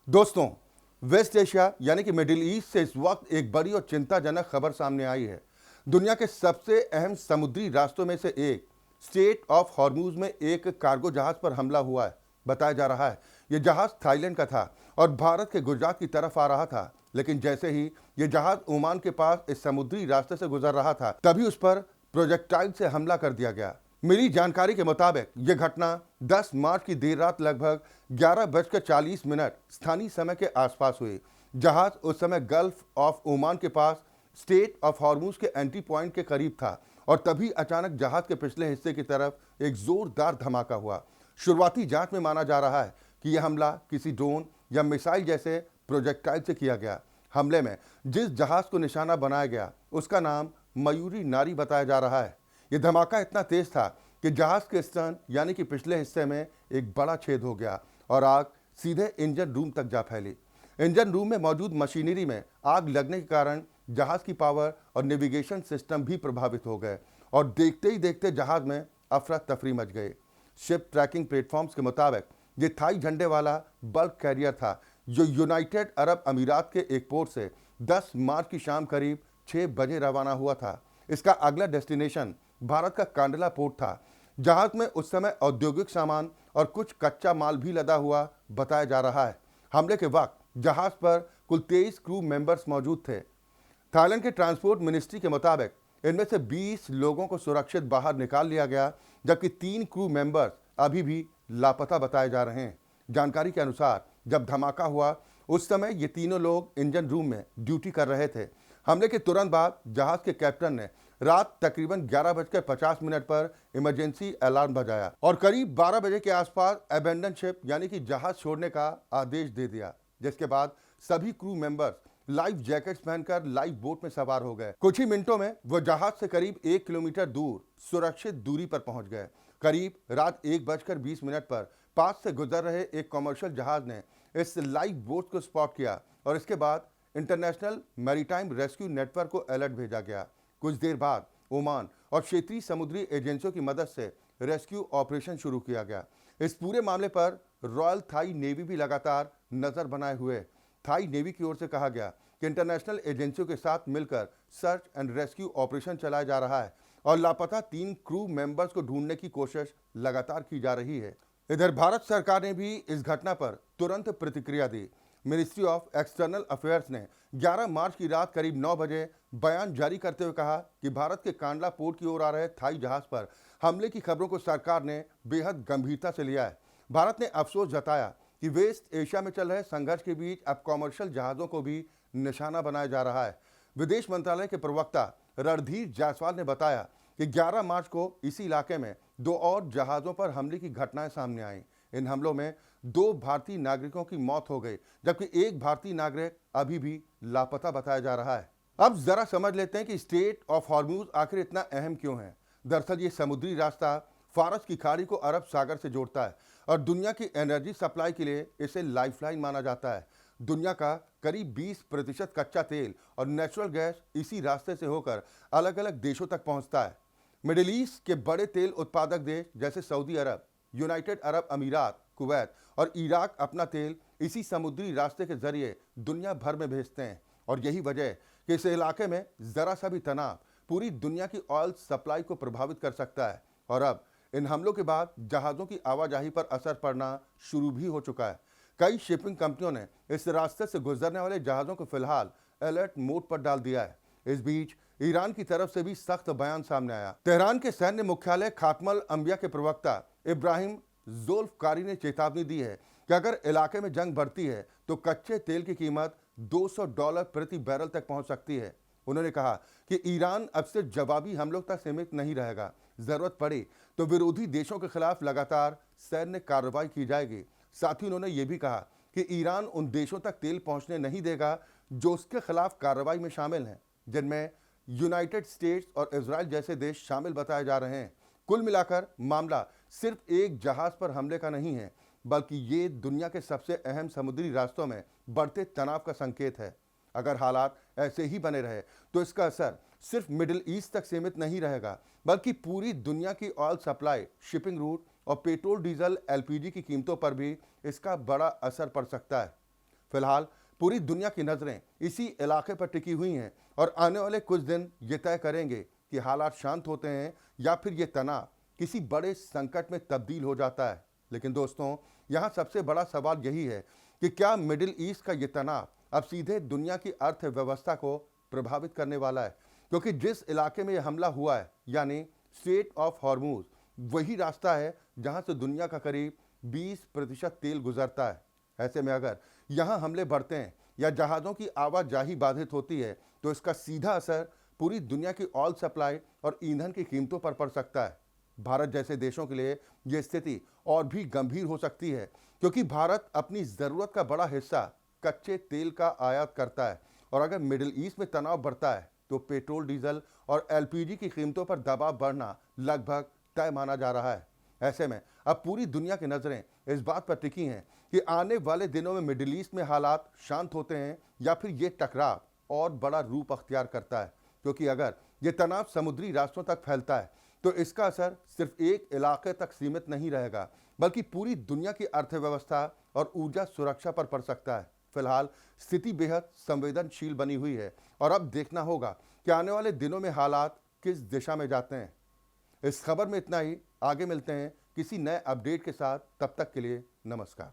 दोस्तों, waste Asia यानी कि मिडिल ईस्ट से इस वक्त एक बड़ी और चिंताजनक खबर सामने आई है। दुनिया के सबसे अहम समुद्री रास्तों में से एक स्टेट ऑफ हॉर्मूज में एक कार्गो जहाज पर हमला हुआ है। बताया जा रहा है यह जहाज थाईलैंड का था और भारत के गुजरात की तरफ आ रहा था। लेकिन जैसे ही यह जहाज ओमान के पास इस समुद्री रास्ते से गुजर रहा था, तभी उस पर प्रोजेक्टाइल से हमला कर दिया गया। मिली जानकारी के मुताबिक यह घटना 10 मार्च की देर रात लगभग 11:40 स्थानीय समय के आसपास हुई। जहाज उस समय गल्फ ऑफ ओमान के पास स्टेट ऑफ हॉर्मूज के एंट्री पॉइंट के करीब था और तभी अचानक जहाज के पिछले हिस्से की तरफ एक जोरदार धमाका हुआ। शुरुआती जांच में माना जा रहा है कि यह हमला किसी ड्रोन या मिसाइल जैसे प्रोजेक्टाइल से किया गया। हमले में जिस जहाज को निशाना बनाया गया उसका नाम मयूरी नारी बताया जा रहा है। यह धमाका इतना तेज था कि जहाज के स्टर्न यानी कि पिछले हिस्से में एक बड़ा छेद हो गया और आग सीधे इंजन रूम तक जा फैली। इंजन रूम में मौजूद मशीनरी में आग लगने के कारण जहाज की पावर और नेविगेशन सिस्टम भी प्रभावित हो गए और देखते ही देखते जहाज में अफरा तफरी मच गई। शिप ट्रैकिंग प्लेटफॉर्म्स के मुताबिक ये थाई झंडे वाला बल्क कैरियर था जो यूनाइटेड अरब अमीरात के एक पोर्ट से 10 मार्च की शाम करीब 6 बजे रवाना हुआ था। इसका अगला डेस्टिनेशन भारत का कांडला पोर्ट था। जहाज में उस समय औद्योगिक सामान और कुछ कच्चा माल भी लदा हुआ बताया जा रहा है। हमले के वक्त जहाज पर कुल 23 क्रू मेंबर्स मौजूद थे। थाईलैंड के ट्रांसपोर्ट मिनिस्ट्री के मुताबिक इनमें से 20 लोगों को सुरक्षित बाहर निकाल लिया गया, जबकि 3 क्रू मेंबर्स अभी भी लापता बताए जा रहे हैं। जानकारी के अनुसार जब धमाका हुआ उस समय ये तीनों लोग इंजन रूम में ड्यूटी कर रहे थे। हमले के तुरंत बाद जहाज के कैप्टन ने रात तकरीबन 11:50 पर इमरजेंसी अलार्म बजाया और करीब 12 बजे के आसपास अबेंडन शिप यानी कि जहाज छोड़ने का आदेश दे दिया, जिसके बाद सभी क्रू मेंबर्स लाइफ जैकेट्स पहनकर लाइफ बोट में सवार हो गए। कुछ ही मिनटों में वो जहाज से करीब 1 किलोमीटर दूर सुरक्षित दूरी पर पहुंच गए। करीब रात 1:20 पर पास से गुजर रहे एक कमर्शियल जहाज ने इस लाइफ बोट को स्पॉट किया और इसके बाद इंटरनेशनल मैरीटाइम रेस्क्यू नेटवर्क को अलर्ट भेजा गया। कुछ देर बाद ओमान और क्षेत्रीय समुद्री एजेंसियों की मदद से रेस्क्यू ऑपरेशन शुरू किया गया। इस पूरे मामले पर रॉयल थाई नेवी भी लगातार नजर बनाए हुए। थाई नेवी की ओर से कहा गया कि इंटरनेशनल एजेंसियों के साथ मिलकर सर्च एंड रेस्क्यू ऑपरेशन चलाया जा रहा है और लापता 3 क्रू मेंबर्स को ढूंढने की कोशिश लगातार की जा रही है। इधर भारत सरकार ने भी इस घटना पर तुरंत प्रतिक्रिया दी। मिनिस्ट्री ऑफ एक्सटर्नल अफेयर्स ने 11 मार्च की रात करीब 9 बजे बयान जारी करते हुए कहा कि भारत के कांडला पोर्ट की ओर आ रहे थाई जहाज पर हमले की खबरों को सरकार ने बेहद गंभीरता से लिया है। भारत ने अफसोस जताया कि वेस्ट एशिया में चल रहे संघर्ष के बीच अब कॉमर्शियल जहाज़ों को भी निशाना बनाया जा रहा है। विदेश मंत्रालय के प्रवक्ता रणधीर जायसवाल ने बताया कि 11 मार्च को इसी इलाके में 2 और जहाज़ों पर हमले की घटनाएं सामने आईं। इन हमलों में 2 भारतीय नागरिकों की मौत हो गई, जबकि एक भारतीय नागरिक अभी भी लापता बताया जा रहा है। अब जरा समझ लेते हैं कि स्टेट ऑफ हॉर्मूज आखिर इतना अहम क्यों है। दरअसल ये समुद्री रास्ता फारस की खाड़ी को अरब सागर से जोड़ता है और दुनिया की एनर्जी सप्लाई के लिए इसे लाइफलाइन माना जाता है। दुनिया का करीब 20% कच्चा तेल और नेचुरल गैस इसी रास्ते से होकर अलग अलग देशों तक पहुंचता है। मिडिल ईस्ट के बड़े तेल उत्पादक देश जैसे सऊदी अरब, यूनाइटेड अरब अमीरात, कुवैत और इराक अपना तेल इसी समुद्री रास्ते के जरिए दुनिया भर में भेजते हैं और यही वजह है कि इस इलाके में जरा सा भी तनाव पूरी दुनिया की ऑयल सप्लाई को प्रभावित कर सकता है। और अब इन हमलों के बाद जहाज़ों की आवाजाही पर असर पड़ना शुरू भी हो चुका है। कई शिपिंग कंपनियों ने इस रास्ते से गुजरने वाले जहाज़ों को फिलहाल अलर्ट मोड पर डाल दिया है। इस बीच ईरान की तरफ से भी सख्त बयान सामने आया। तेहरान के सैन्य मुख्यालय खात्मल अंबिया के प्रवक्ता इब्राहिम ज़ुल्फ़कारी ने चेतावनी दी है कि अगर इलाके में जंग बढ़ती है तो कच्चे तेल की कीमत $200 प्रति बैरल तक पहुंच सकती है। उन्होंने कहा कि ईरान अब सिर्फ जवाबी हमलों तक सीमित नहीं रहेगा, जरूरत पड़ी तो विरोधी देशों के खिलाफ लगातार सैन्य कार्रवाई की जाएगी। साथ ही उन्होंने ये भी कहा कि ईरान उन देशों तक तेल पहुंचने नहीं देगा जो उसके खिलाफ कार्रवाई में शामिल हैं, जिनमें यूनाइटेड स्टेट्स और इजराइल जैसे देश शामिल बताए जा रहे हैं। कुल मिलाकर मामला सिर्फ एक जहाज पर हमले का नहीं है, बल्कि ये दुनिया के सबसे अहम समुद्री रास्तों में बढ़ते तनाव का संकेत है। अगर हालात ऐसे ही बने रहे तो इसका असर सिर्फ मिडिल ईस्ट तक सीमित नहीं रहेगा, बल्कि पूरी दुनिया की ऑयल सप्लाई, शिपिंग रूट और पेट्रोल डीजल एलपीजी की कीमतों पर भी इसका बड़ा असर पड़ सकता है। फिलहाल पूरी दुनिया की नजरें इसी इलाके पर टिकी हुई हैं और आने वाले कुछ दिन ये तय करेंगे कि हालात शांत होते हैं या फिर ये तनाव किसी बड़े संकट में तब्दील हो जाता है। लेकिन दोस्तों, यहाँ सबसे बड़ा सवाल यही है कि क्या मिडिल ईस्ट का ये तनाव अब सीधे दुनिया की अर्थव्यवस्था को प्रभावित करने वाला है? क्योंकि जिस इलाके में यह हमला हुआ है, यानी स्ट्रेट ऑफ हॉर्मूज, वही रास्ता है जहां से दुनिया का करीब 20% तेल गुजरता है। ऐसे में अगर यहाँ हमले बढ़ते हैं या जहाज़ों की आवाजाही बाधित होती है, तो इसका सीधा असर पूरी दुनिया की ऑयल सप्लाई और ईंधन की कीमतों पर पड़ सकता है। भारत जैसे देशों के लिए यह स्थिति और भी गंभीर हो सकती है, क्योंकि भारत अपनी ज़रूरत का बड़ा हिस्सा कच्चे तेल का आयात करता है और अगर मिडिल ईस्ट में तनाव बढ़ता है तो पेट्रोल, डीजल और एलपीजी की कीमतों पर दबाव बढ़ना लगभग तय माना जा रहा है। ऐसे में अब पूरी दुनिया की नज़रें इस बात पर टिकी हैं कि आने वाले दिनों में मिडिल ईस्ट में हालात शांत होते हैं या फिर ये टकराव और बड़ा रूप अख्तियार करता है। क्योंकि अगर ये तनाव समुद्री रास्तों तक फैलता है तो इसका असर सिर्फ एक इलाके तक सीमित नहीं रहेगा, बल्कि पूरी दुनिया की अर्थव्यवस्था और ऊर्जा सुरक्षा पर पड़ सकता है। फिलहाल स्थिति बेहद संवेदनशील बनी हुई है और अब देखना होगा कि आने वाले दिनों में हालात किस दिशा में जाते हैं। इस खबर में इतना ही। आगे मिलते हैं किसी नए अपडेट के साथ। तब तक के लिए नमस्कार।